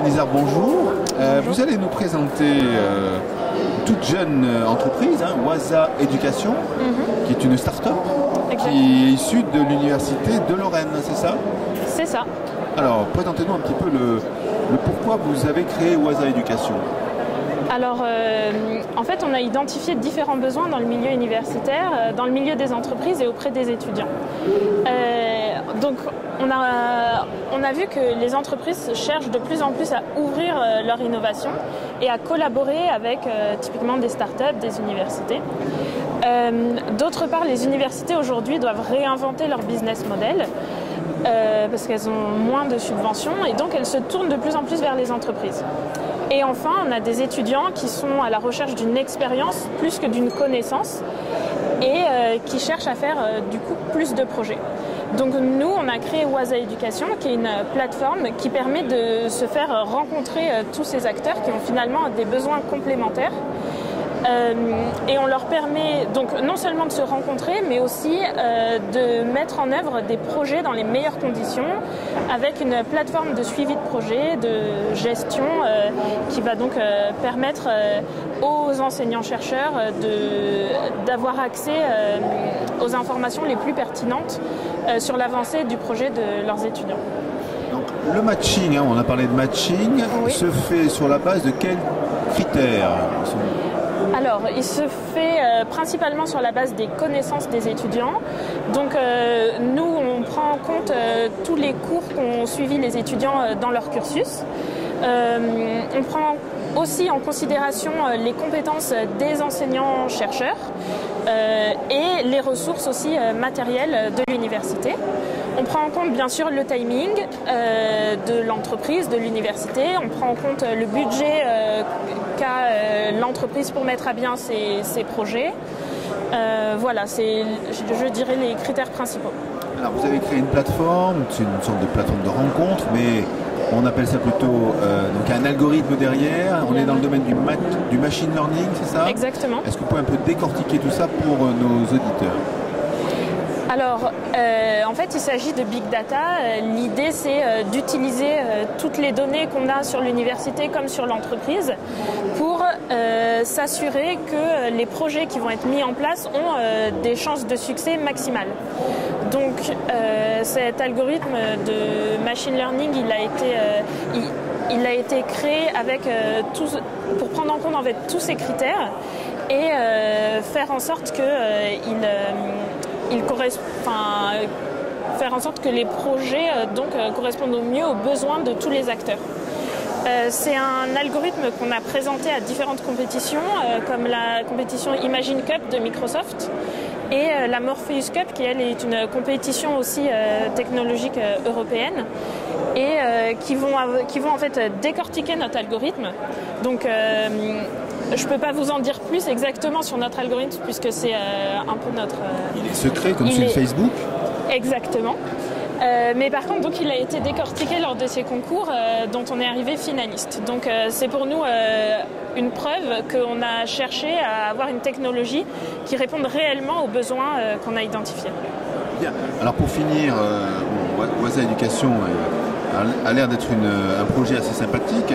Lizard, bonjour. Vous allez nous présenter une toute jeune entreprise, Waza Éducation, qui est une start-up qui est issue de l'université de Lorraine, c'est ça? C'est ça. Alors, présentez-nous un petit peu le pourquoi vous avez créé Waza Éducation. Alors, en fait, on a identifié différents besoins dans le milieu universitaire, dans le milieu des entreprises et auprès des étudiants. Donc, on a vu que les entreprises cherchent de plus en plus à ouvrir leur innovation et à collaborer avec typiquement des startups, des universités. D'autre part, les universités aujourd'hui doivent réinventer leur business model parce qu'elles ont moins de subventions et donc elles se tournent de plus en plus vers les entreprises. Et enfin, on a des étudiants qui sont à la recherche d'une expérience plus que d'une connaissance et qui cherchent à faire du coup plus de projets. Donc nous, on a créé Waza Éducation, qui est une plateforme qui permet de se faire rencontrer tous ces acteurs qui ont finalement des besoins complémentaires. Et on leur permet donc non seulement de se rencontrer, mais aussi de mettre en œuvre des projets dans les meilleures conditions, avec une plateforme de suivi de projet, de gestion, qui va donc permettre aux enseignants-chercheurs d'avoir accès aux informations les plus pertinentes sur l'avancée du projet de leurs étudiants. Donc, le matching, on a parlé de matching, oui, se fait sur la base de quels critères? Alors, il se fait principalement sur la base des connaissances des étudiants. Donc, nous, on prend en compte tous les cours qu'ont suivis les étudiants dans leur cursus. On prend aussi en considération les compétences des enseignants-chercheurs et les ressources aussi matérielles de l'université. On prend en compte bien sûr le timing de l'entreprise, de l'université. On prend en compte le budget qu'a l'entreprise pour mettre à bien ses projets. Voilà, c'est, je dirais, les critères principaux. Alors, vous avez créé une plateforme, c'est une sorte de plateforme de rencontre, mais on appelle ça plutôt donc un algorithme derrière. On est dans le domaine du machine learning, c'est ça? Exactement. Est-ce que vous pouvez un peu décortiquer tout ça pour nos auditeurs? Alors, en fait, il s'agit de big data. L'idée, c'est d'utiliser toutes les données qu'on a sur l'université comme sur l'entreprise pour s'assurer que les projets qui vont être mis en place ont des chances de succès maximales. Donc, cet algorithme de machine learning, il a été créé avec pour prendre en compte en fait tous ces critères et faire en sorte que faire en sorte que les projets correspondent au mieux aux besoins de tous les acteurs. C'est un algorithme qu'on a présenté à différentes compétitions, comme la compétition Imagine Cup de Microsoft et la Morpheus Cup, qui elle est une compétition aussi technologique européenne et qui vont en fait décortiquer notre algorithme. Donc je ne peux pas vous en dire plus exactement sur notre algorithme puisque c'est un peu notre... Il est secret comme sur Facebook? Exactement. Mais par contre, donc, il a été décortiqué lors de ces concours dont on est arrivé finaliste. Donc c'est pour nous une preuve qu'on a cherché à avoir une technologie qui réponde réellement aux besoins qu'on a identifiés. Bien. Alors pour finir, Waza Éducation a l'air d'être un projet assez sympathique.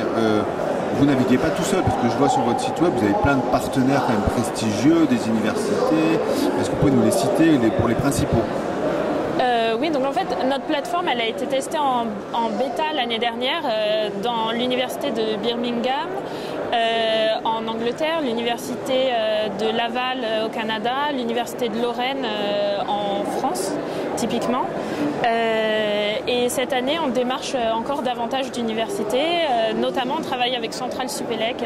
Vous naviguez pas tout seul, parce que je vois sur votre site web, vous avez plein de partenaires quand même prestigieux, des universités. Est-ce que vous pouvez nous les citer pour les principaux? Oui, donc en fait, notre plateforme, elle a été testée en bêta l'année dernière dans l'université de Birmingham, en Angleterre, l'université de Laval au Canada, l'université de Lorraine en France, typiquement. Et cette année, on démarche encore davantage d'universités, notamment on travaille avec Centrale Supélec.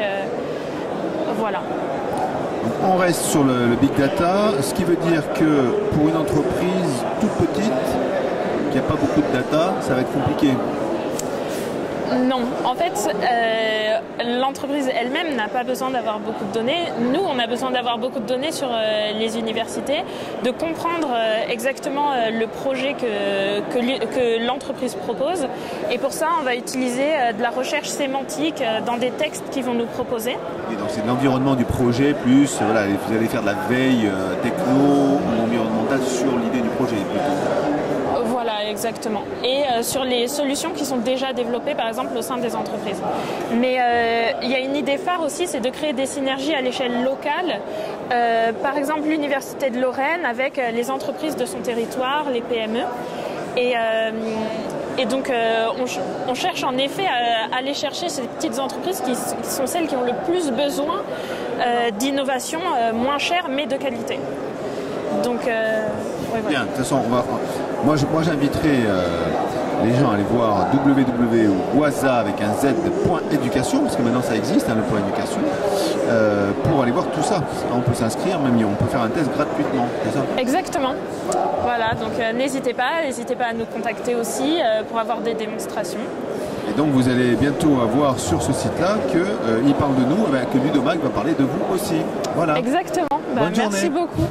Voilà. Donc on reste sur le big data, ce qui veut dire que pour une entreprise toute petite, qui n'a pas beaucoup de data, ça va être compliqué. Non, en fait, l'entreprise elle-même n'a pas besoin d'avoir beaucoup de données. Nous, on a besoin d'avoir beaucoup de données sur les universités, de comprendre exactement le projet que l'entreprise propose. Et pour ça, on va utiliser de la recherche sémantique dans des textes qu'ils vont nous proposer. Et donc c'est l'environnement du projet, plus voilà, vous allez faire de la veille techno ou environnementale sur l'idée du projet plutôt. Voilà, exactement. Et sur les solutions qui sont déjà développées, par exemple, au sein des entreprises. Mais il y a une idée phare aussi, c'est de créer des synergies à l'échelle locale. Par exemple, l'Université de Lorraine avec les entreprises de son territoire, les PME. Et donc, on cherche en effet à aller chercher ces petites entreprises qui sont celles qui ont le plus besoin d'innovation moins chère mais de qualité. Donc, ouais, voilà. Bien, de toute façon, moi j'inviterai les gens à aller voir www.waza avec un z.éducation, parce que maintenant ça existe, le point éducation, pour aller voir tout ça. On peut s'inscrire, même on peut faire un test gratuitement, c'est ça? Exactement. Voilà, donc n'hésitez pas à nous contacter aussi pour avoir des démonstrations. Et donc vous allez bientôt avoir sur ce site-là qu'il parle de nous, que Ludomag va parler de vous aussi. Voilà. Exactement. Bonne merci journée. beaucoup.